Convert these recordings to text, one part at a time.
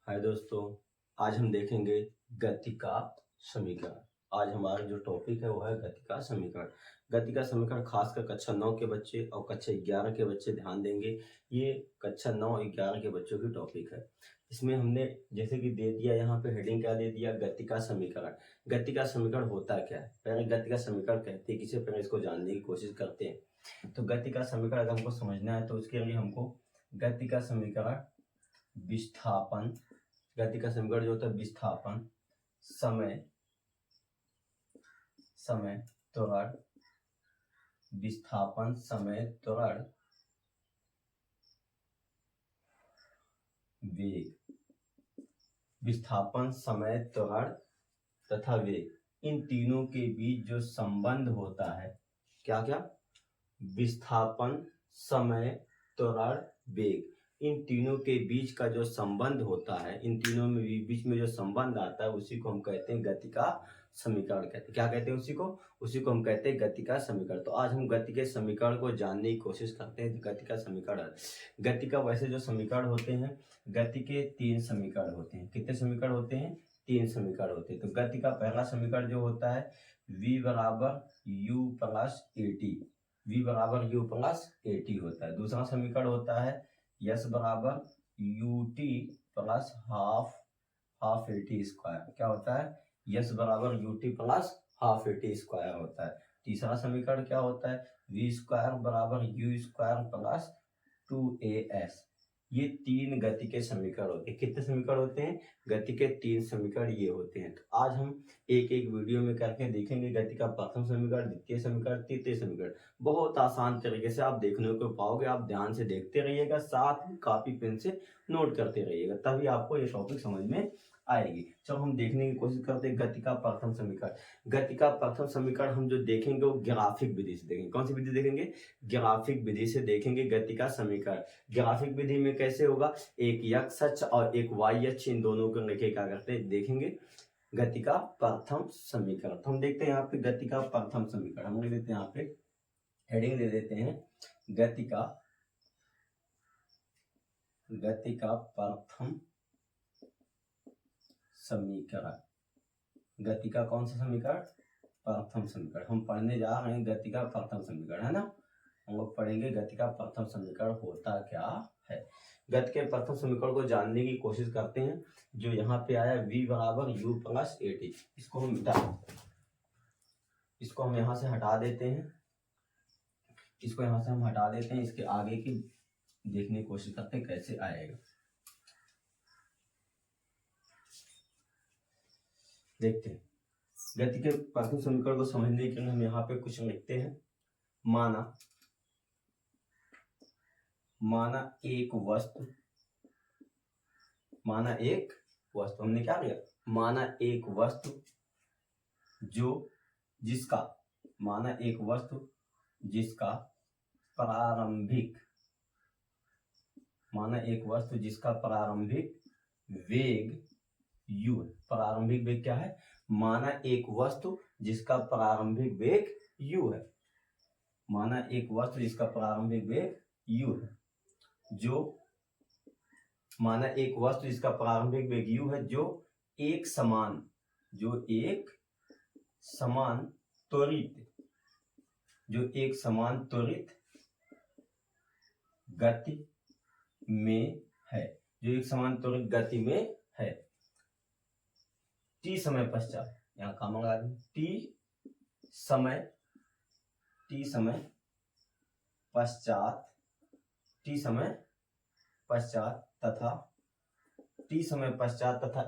हाय दोस्तों, आज हम देखेंगे गति का समीकरण। आज हमारा जो टॉपिक है वो है गति का समीकरण। गति का समीकरण खासकर कक्षा 9 के बच्चे और कक्षा 11 के बच्चे ध्यान देंगे। ये कक्षा 9 11 के बच्चों की टॉपिक है। इसमें हमने जैसे कि दे दिया, यहाँ पे हेडिंग क्या दे दिया, गति का समीकरण। गति का समीकरण होता क्या है, पहले गति का समीकरण कहते हैं किसे, पहले इसको जानने की कोशिश करते हैं। तो गति का समीकरण अगर हमको समझना है तो उसके लिए हमको गति का समीकरण विस्थापन, गति का समीकरण जो होता है विस्थापन, समय त्वरण, विस्थापन, समय, त्वरण, वेग, विस्थापन, समय, त्वरण तथा वेग, इन तीनों के बीच जो संबंध होता है, क्या क्या, विस्थापन, समय, त्वरण, वेग, इन तीनों के बीच का जो संबंध होता है, इन तीनों में बीच में जो संबंध आता है उसी को हम कहते हैं गति का समीकरण कहते हैं। क्या कहते हैं उसी को हम कहते हैं गति का समीकरण। तो आज हम गति के समीकरण को जानने की कोशिश करते हैं। गति का समीकरण, गति का वैसे जो समीकरण होते हैं, गति के 3 समीकरण होते हैं। कितने समीकरण होते हैं? 3 समीकरण होते हैं। तो गति का पहला समीकरण जो होता है v बराबर u प्लस at, v बराबर u प्लस at होता है। दूसरा समीकरण होता है s बराबर ut plus half at square. क्या होता है? s बराबर ut plus half at square होता है। तीसरा समीकरण क्या होता है? v स्क्वायर बराबर u स्क्वायर प्लस 2as। ये 3 गति के समीकरण होते हैं। कितने समीकरण होते हैं? गति के 3 समीकरण ये होते हैं। तो आज हम एक एक वीडियो में करके देखेंगे गति का प्रथम समीकरण, द्वितीय समीकरण, तृतीय समीकरण। बहुत आसान तरीके से आप देखने को पाओगे। आप ध्यान से देखते रहिएगा, साथ में कॉपी पेन से नोट करते रहिएगा, तभी आपको ये टॉपिक समझ में आएगी। चलो हम देखने की कोशिश करते हैं गति का प्रथम समीकरण। गति का प्रथम समीकरण हम जो देखेंगे वो ग्राफिक विधि से देखेंगे। कौन सी विधि देखेंगे? ग्राफिक विधि से देखेंगे गति का समीकरण। ग्राफिक विधि में कैसे होगा? एक x अक्ष और एक y अक्ष, इन दोनों को लेके क्या करते हैं, देखेंगे गति का प्रथम समीकरण। तो हम देखते हैं यहाँ पे गति का प्रथम समीकरण। हम लिख देते हैं, यहाँ पे हेडिंग दे देते हैं गति का प्रथम समीकरण। गति का कौन सा समीकरण? प्रथम समीकरण। हम पढ़ने जा रहे हैं गति का प्रथम समीकरण, है ना। हम लोग पढ़ेंगे गति का प्रथम समीकरण होता क्या है। गति के प्रथम समीकरण को जानने की कोशिश करते हैं। जो यहाँ पे आया v बराबर u प्लस at, इसको हम यहाँ से हटा देते हैं। इसको यहाँ से हम हटा देते हैं। इसके आगे की देखने की कोशिश करते हैं कैसे आएगा। देखते हैं। गति के प्रथम समीकरण को समझने के लिए हम यहाँ पे कुछ लिखते हैं। माना एक वस्तु, हमने क्या किया? माना एक वस्तु जिसका प्रारंभिक वेग u है। प्रारंभिक वेग क्या है? माना एक वस्तु जिसका प्रारंभिक वेग u है। माना एक वस्तु जिसका प्रारंभिक वेग u है, जो माना एक वस्तु जिसका प्रारंभिक वेग u है, जो एक समान त्वरित गति में है। t समय पश्चात, यहाँ काम लगा दें, t समय पश्चात तथा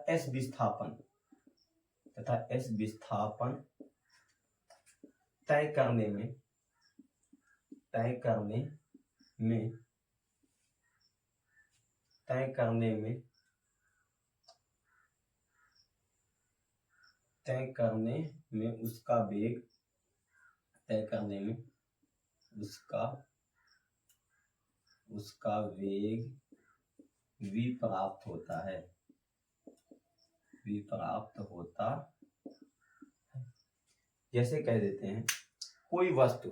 s विस्थापन तय करने में उसका वेग v प्राप्त होता है। जैसे कह देते हैं कोई वस्तु,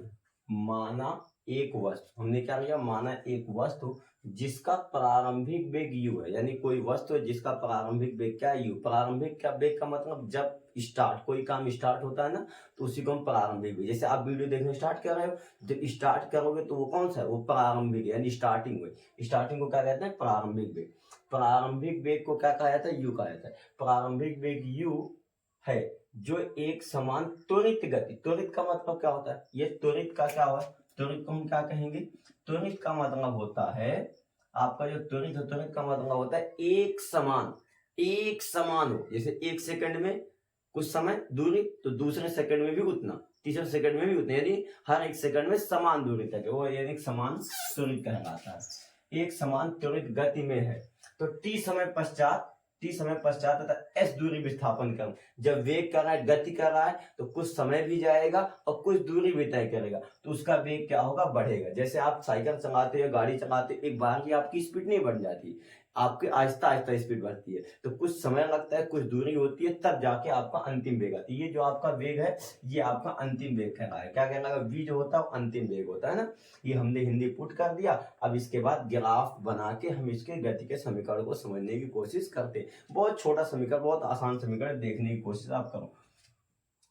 माना एक वस्तु, हमने क्या लिया, माना एक वस्तु जिसका प्रारंभिक वेग u है, यानी कोई वस्तु है जिसका प्रारंभिक वेग क्या u। प्रारंभिक क्या वेग का मतलब जब स्टार्ट, कोई काम स्टार्ट होता है ना, तो उसी को हम प्रारंभिक वेग, जैसे आप वीडियो देखने स्टार्ट कर रहे हो, जब स्टार्ट करोगे तो वो कौन सा है, वो प्रारंभिक यानी स्टार्टिंग वेग। स्टार्टिंग को क्या कहते हैं, प्रारंभिक वेग। प्रारंभिक वेग को क्या कहा जाता है, u कहा जाता है। प्रारंभिक वेग u है जो एक समान त्वरित गति, त्वरित का मतलब क्या होता है, ये त्वरित का क्या हुआ, त्वरित को हम क्या कहेंगे, त्वरित का मतलब होता है आपका जो त्वरित है, त्वरित का मतलब होता है एक समान, एक समान हो। जैसे एक सेकंड में कुछ समय दूरी, तो दूसरे सेकंड में भी उतना, तीसरे सेकंड में भी उतना, यानी हर एक सेकंड में समान दूरी तक, वो यानी समान त्वरित कहलाता है। एक समान त्वरित गति में है तो t समय पश्चात तथा s दूरी विस्थापन कर, जब वेग कर रहा है, गति कर रहा है, तो कुछ समय भी जाएगा और कुछ दूरी भी तय करेगा, तो उसका वेग क्या होगा, बढ़ेगा। जैसे आप साइकिल चलाते हो, गाड़ी चलाते हो, एक बार की आपकी स्पीड नहीं बढ़ जाती, आपकी आहिस्ता आहिस्ता स्पीड बढ़ती है, तो कुछ समय लगता है, कुछ दूरी होती है, तब जाके आपका अंतिम वेग आती है। ये जो आपका वेग है, ये आपका अंतिम वेग कहलाएगा। क्या कहलाएगा, v जो होता है वो अंतिम वेग होता है ना। ये हमने हिंदी पुट कर दिया। अब इसके बाद ग्राफ बना के हम इसके गति के समीकरण को समझने की कोशिश करते हैं। बहुत छोटा समीकरण, बहुत आसान समीकरण, देखने की कोशिश आप करो,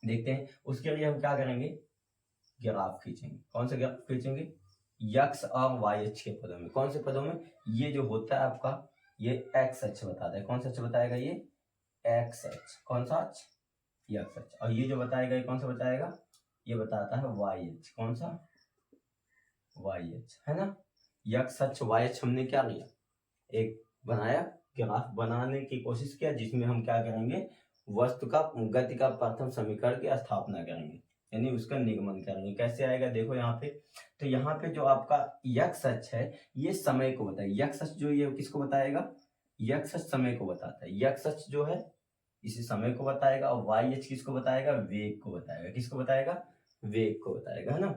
देखते हैं। उसके लिए हम क्या करेंगे, ग्राफ खींचेंगे। कौन सा ग्राफ खींचेंगे, x और y अक्ष के पदों में। कौन से पदों में, ये जो होता है आपका, ये x अक्ष बताता है। कौन सा अक्ष बताएगा, ये x अक्ष। कौन सा अक्ष, ये x अक्ष। और ये जो बताएगा, ये कौन सा बताएगा, ये बताता है y अक्ष। कौन सा, y अक्ष, है ना। x अक्ष y अक्ष हमने क्या लिया, एक बनाया, ग्राफ बनाने की कोशिश किया, जिसमें हम क्या करेंगे, वस्तु का गति का प्रथम समीकरण की स्थापना करेंगे, यानी उसका निगमन करेंगे। कैसे आएगा, देखो यहाँ पे, तो यहाँ पे जो आपका x अक्ष है, ये समय को बताएगा। x अक्ष जो ये किसको बताएगा, x अक्ष समय को बताता है। x अक्ष जो है इसी समय को बताएगा, और y अक्ष किसको बताएगा, वेग को बताएगा। किसको बताएगा, वेग को बताएगा, है ना।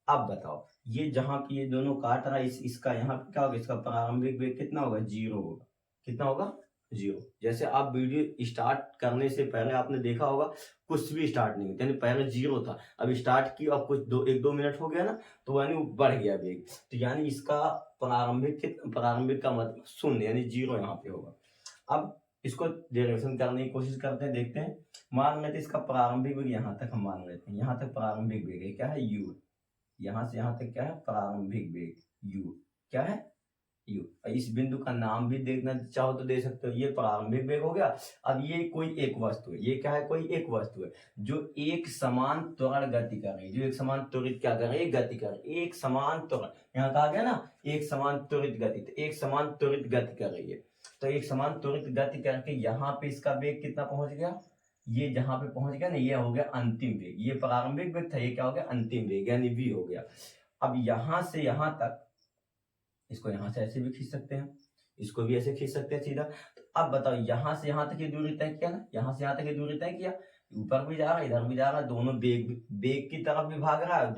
अब बताओ, ये जहां पे ये दोनों काट रहा है, इसका यहाँ पे क्या होगा, इसका प्रारंभिक वेग कितना होगा, 0 होगा। कितना होगा, 0। जैसे आप वीडियो स्टार्ट करने से पहले आपने देखा होगा, कुछ भी स्टार्ट नहीं होता, यानी पहले 0 था, अब स्टार्ट की और कुछ 1-2 मिनट हो गया ना, तो यानी बढ़ गया वेग, तो यानी इसका प्रारंभिक का मतलब 0, यानी 0 यहाँ पे होगा। अब इसको डेरिवेशन करने की कोशिश करते हैं, देखते हैं। मान लेते इसका प्रारंभिक वेग यहाँ तक हम मान लेते हैं, यहाँ तक प्रारंभिक वेग है, क्या है, u। यहाँ से यहाँ तक क्या है, प्रारंभिक वेग u, क्या है, u। इस बिंदु का नाम भी देखना चाहो तो दे सकते हो, ये प्रारंभिक वेग हो गया। अब ये कोई एक वस्तु है, ये क्या है, कोई एक वस्तु है जो एक समान त्वरण गति कर रही है, जो एक समान त्वरित क्या कर रही है, गति कर रही है, एक समान त्वरण। यहाँ कहा गया ना, एक समान त्वरित गति, तो एक समान त्वरित गति कर रही है, तो एक समान त्वरित गति करके यहाँ पे इसका वेग कितना पहुंच गया, ये जहां पे पहुंच गया ना, ये हो गया अंतिम वेग। ये प्रारंभिक वेग था, ये क्या हो गया, अंतिम वेग, यानी v हो गया। अब यहां से यहां तक, इसको यहां से ऐसे भी खींच सकते हैं, इसको भी ऐसे खींच सकते हैं सीधा। तो अब बताओ, यहां से यहां तक ये दूरी तय किया ना, यहां से यहां तक ये दूरी तय किया, ऊपर भी जा रहा है, इधर भी जा रहा है, दोनों वेग की तरफ भी भाग रहा है,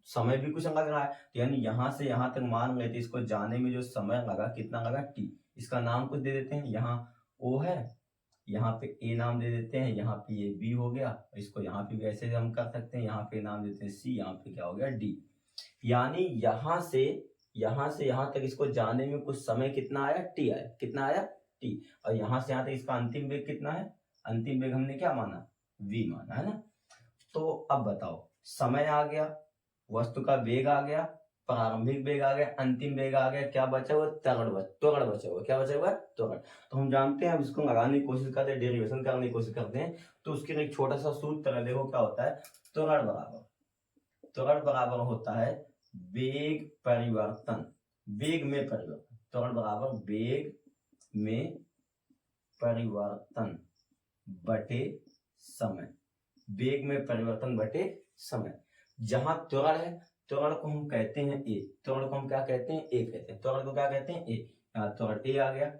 समय भी कुछ लग रहा है, तो यानी यहां से यहां तक मान लेते, इसको जाने में जो समय लगा, कितना लगा, t। इसका नाम कुछ दे देते हैं, यहाँ o है, यहाँ पे a नाम दे देते हैं, यहाँ पे ये b हो गया, इसको यहाँ पे भी ऐसे हम कर सकते हैं, यहाँ पे नाम देते हैं c, यहाँ पे क्या हो गया, d। यानी यहाँ से यहाँ तक इसको जाने में कुछ समय कितना आया, t आया। कितना आया, t। और यहाँ से यहाँ तक इसका अंतिम वेग कितना है, अंतिम वेग हमने क्या माना, v माना, है ना। तो अब बताओ, समय आ गया, वस्तु का वेग आ गया, प्रारंभिक वेग आ गया, अंतिम वेग आ गया, क्या बचा हुआ, त्वरण बचा हुआ। क्या बचा हुआ, त्वरण। तो हम जानते हैं, अब इसको लगाने की कोशिश करते हैं, डेरिवेशन करने की कोशिश करते हैं। तो उसके लिए एक छोटा सा सूत्र है, देखो क्या होता है, त्वरण बराबर होता है वेग परिवर्तन, वेग में परिवर्तन। त्वरण बराबर वेग में परिवर्तन बटे समय, वेग में परिवर्तन बटे समय। जहां त्वरण है, त्वरण को हम कहते हैं a, त्वरण को हम क्या कहते हैं, a कहते हैं, त्वरण को क्या कहते हैं, a। त्वरण a आ गया।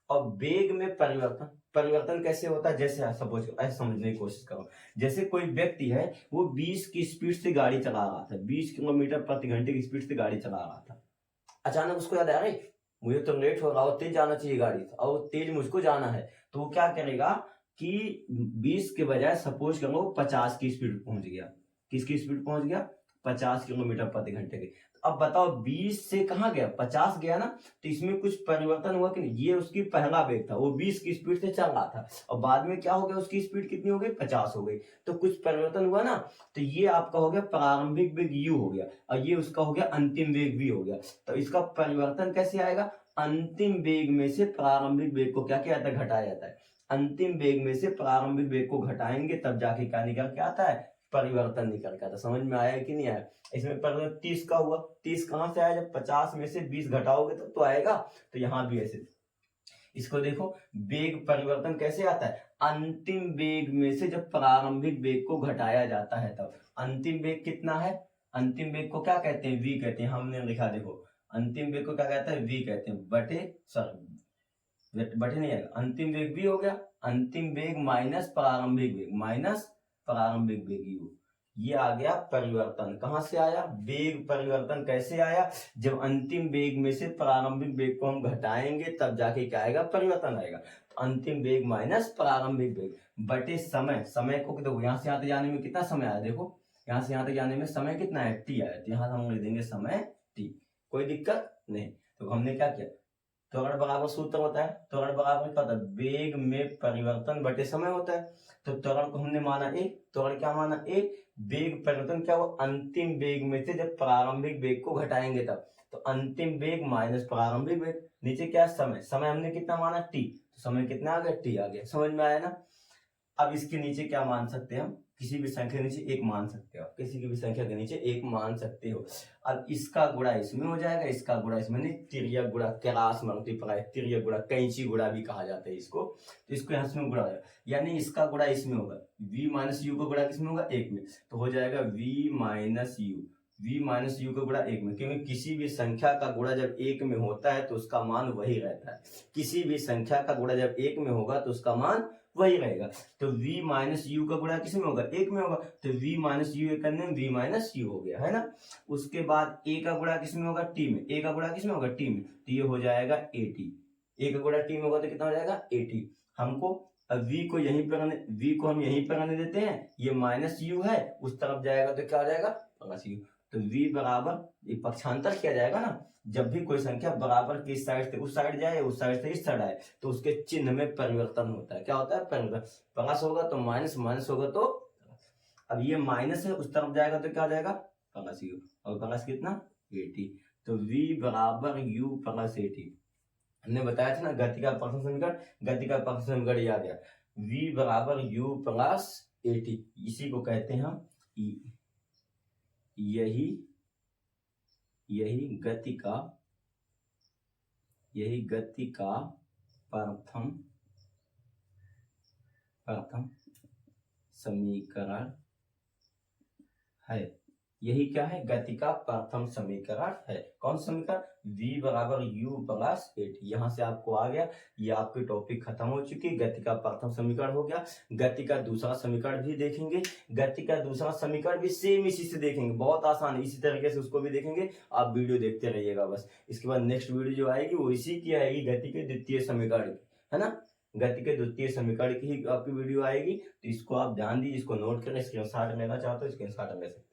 और वेग में परिवर्तन कैसे होता है, जैसे सपोज ऐसे समझने की कोशिश करो, जैसे कोई व्यक्ति है, वो 20 की स्पीड से गाड़ी चला रहा था, 20 किलोमीटर प्रति घंटे की स्पीड से गाड़ी चला रहा था। अचानक उसको याद आया, मुझे तो लेट हो रहा, तेज जाना चाहिए गाड़ी, और तेज मुझको जाना है, तो वो क्या करेगा कि 20 के बजाय सपोज करो 50 की स्पीड पहुंच गया। किसकी स्पीड पहुंच गया, 50 किलोमीटर प्रति घंटे की। अब बताओ 20 से कहाँ गया, 50 गया ना, तो इसमें कुछ परिवर्तन हुआ कि नहीं? ये उसकी पहला वेग था, वो 20 की स्पीड से चल रहा था, और बाद में क्या हो गया, उसकी स्पीड कितनी हो गई, 50 हो गई, तो कुछ परिवर्तन हुआ ना, तो ये आपका हो गया प्रारंभिक वेग u हो गया, और ये उसका हो गया अंतिम वेग v हो गया। तो इसका परिवर्तन कैसे आएगा, अंतिम वेग में से प्रारंभिक वेग को क्या किया जाता है, घटाया जाता है। अंतिम वेग में से प्रारंभिक वेग को घटाएंगे तब जाके क्या निकल के आता है, परिवर्तन निकल के आता है। समझ में आया कि नहीं आया? इसमें परिवर्तन 30 का हुआ, 30 कहां से आया, जब 50 में से 20 घटाओगे तब तो आएगा। तो यहाँ भी ऐसे इसको देखो, वेग परिवर्तन कैसे आता है, अंतिम वेग में से जब प्रारंभिक वेग को घटाया जाता है तब। अंतिम वेग कितना है, अंतिम वेग को क्या कहते हैं, v कहते हैं, हमने लिखा देखो, अंतिम वेग को क्या कहता है, v कहते हैं, बटे नहीं आएगा, अंतिम वेग v हो गया, अंतिम वेग माइनस प्रारंभिक वेग, माइनस प्रारंभिक वेग u, ये आ गया परिवर्तन। कहां से आया, वेग परिवर्तन कैसे आया, जब अंतिम वेग में से प्रारंभिक वेग को हम घटाएंगे तब जाके क्या आएगा, परिवर्तन आएगा। तो अंतिम वेग माइनस प्रारंभिक वेग बटे समय, समय को देखो यहाँ से यहाँ तक जाने में कितना समय आया, देखो यहाँ से यहाँ तक जाने में समय कितना है, t आया, तो यहाँ हम लिख देंगे समय t, कोई दिक्कत नहीं। तो हमने क्या किया, त्वरण बराबर सूत्र होता है, त्वरण बराबर पता वेग में परिवर्तन बटे समय होता है, तो त्वरण को हमने माना a, त्वरण क्या माना a, वेग परिवर्तन क्या हुआ, अंतिम वेग में से जब प्रारंभिक वेग को घटाएंगे तब, तो अंतिम वेग माइनस प्रारंभिक वेग, नीचे क्या समय, समय हमने कितना माना t, तो समय कितना आ गया, t आ गया। समझ में आया ना? अब इसके नीचे क्या मान सकते हैं हम, किसी भी संख्या के नीचे एक मान सकते हो, किसी की भी संख्या के नीचे एक मान सकते हो। अब इसका गुणा इसमें हो जाएगा, इसका गुणा इसमें, नहीं तिर्यक गुणा, क्रॉस मल्टीप्लाई, तिर्यक गुणा, कैंची गुणा भी कहा जाता है इसको, तो इसको यहाँ इसमें गुणा, यानी इसका गुणा इसमें होगा, v माइनस यू का गुणा किसमें होगा, एक में, तो हो जाएगा v माइनस यू का गुणा एक में, क्योंकि किसी भी संख्या का गुणा जब एक में होता है तो उसका मान वही रहता है, किसी भी संख्या का गुणा जब एक में होगा तो उसका मान वही रहेगा। तो v माइनस यू का गुणा किसमें होगा, एक में होगा, तो v माइनस यू करने में v माइनस यू हो गया, है ना। उसके बाद a का गुणा किसमें होगा, t में, a का गुणा किसमें होगा, t में, तो ये हो जाएगा at, a का गुणा t में होगा तो कितना हो जाएगा, at। हमको अब v को यहीं पर v को हम यहीं पर आने देते हैं, ये माइनस यू है, उस तरफ जाएगा तो क्या हो जाएगा, प्लस यू। तो v बराबर, ये पक्षांतर किया जाएगा ना, जब भी कोई संख्या बराबर की इस साइड से उस साइड जाए, उस साइड से इस साइड आए, तो उसके चिन्ह में परिवर्तन होता है। क्या होता है, परिवर्तन, प्लस होगा तो माइनस, माइनस होगा तो, अब ये माइनस है, उस तरफ जाएगा तो क्या हो जाएगा, प्लस यू, और प्लस कितना, 80। तो v बराबर u प्लस 80। हमने बताया था ना गति का प्रथम समीकरण, गति का प्रथम समीकरण ये आ गया, v बराबर u प्लस 80, इसी को कहते हैं हम यही गति का प्रथम समीकरण है। यही क्या है, गति का प्रथम समीकरण है। कौन समीकरण, v बराबर u प्लस 8। यहाँ से आपको आ गया, ये आपकी टॉपिक खत्म हो चुकी है। गति का प्रथम समीकरण हो गया, गति का दूसरा समीकरण भी देखेंगे, गति का दूसरा समीकरण भी सेम इसी से देखेंगे, बहुत आसान है, इसी तरीके से उसको भी देखेंगे। आप वीडियो देखते रहिएगा बस। इसके बाद नेक्स्ट वीडियो जो आएगी वो इसी की आएगी, गति के द्वितीय समीकरण की, है ना, गति के द्वितीय समीकरण की ही आपकी वीडियो आएगी। तो इसको आप ध्यान दीजिए, इसको नोट करें, स्क्रीनशॉट लेना चाहते हो स्क्रीनशॉट ले सकते हैं।